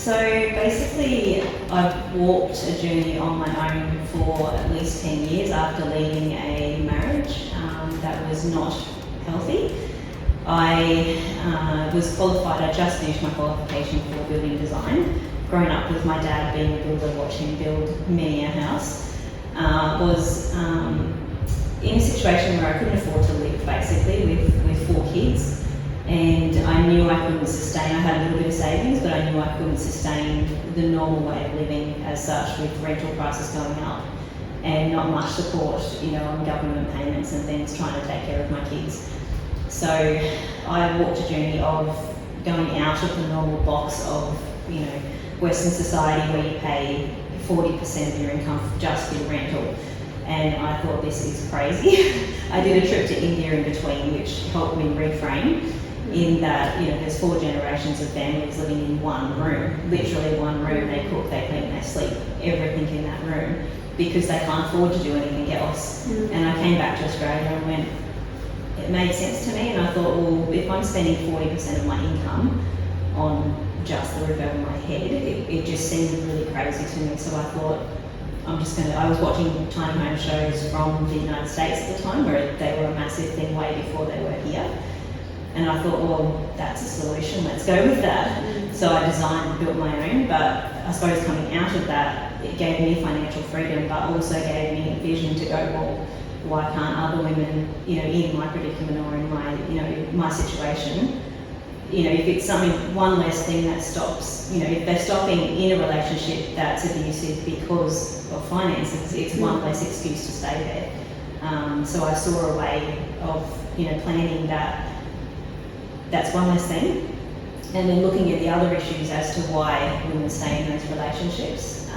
So basically, I've walked a journey on my own for at least 10 years after leaving a marriage that was not healthy. I was qualified, I just finished my qualification for building design. Growing up with my dad being a builder, watching him build many a house, was in a situation where I couldn't afford to live basically with 4 kids. And I knew I couldn't sustain, I had a little bit of savings, but I knew I couldn't sustain the normal way of living as such, with rental prices going up and not much support, on government payments and things, trying to take care of my kids. So I walked a journey of going out of the normal box of, Western society where you pay 40% of your income just in rental. And I thought, this is crazy. I did a trip to India in between, which helped me reframe in that, there's 4 generations of families living in one room, literally one room. They cook, they clean, they sleep, everything in that room, because they can't afford to do anything else. And I came back to Australia and went, it made sense to me, and I thought, well, if I'm spending 40% of my income on just the roof over my head, it just seemed really crazy to me. So I thought, I was watching tiny home shows from the United States at the time, where they were a massive thing way before they were here. And I thought, well, that's a solution, let's go with that. So I designed and built my own, but I suppose coming out of that, it gave me financial freedom, but also gave me a vision to go, well, why can't other women, in my predicament or in my situation, if it's one less thing that stops, if they're stopping in a relationship that's abusive because of finances, it's one less excuse to stay there. So I saw a way of, planning that's one less thing, and then looking at the other issues as to why women stay in those relationships,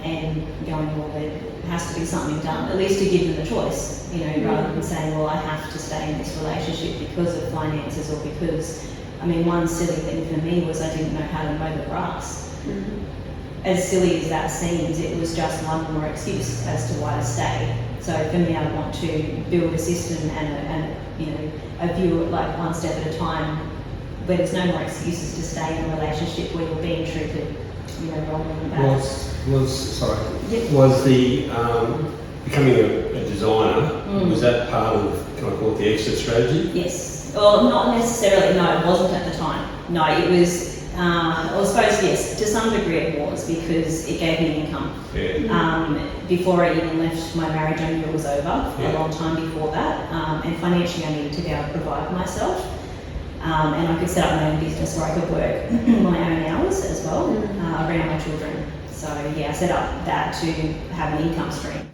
and going, well, there has to be something done, at least to give them a choice, rather than saying, well, I have to stay in this relationship because of finances, or because, one silly thing for me was I didn't know how to mow the grass. As silly as that seems, it was just one more excuse as to why to stay. So for me, I want to build a system and a view it like one step at a time, where there's no more excuses to stay in a relationship where you're being treated, wrong and bad. Was the becoming a designer, was that part of, can I call it, the exit strategy? Yes. Well, not necessarily, no, it wasn't at the time. No, it was, I suppose, yes, to some degree it was, because it gave me income. Before I even left my marriage, I knew it was over, a long time before that, and financially I needed to be able to provide myself, and I could set up my own business where I could work my own hours as well, around my children. So yeah, I set up that to have an income stream.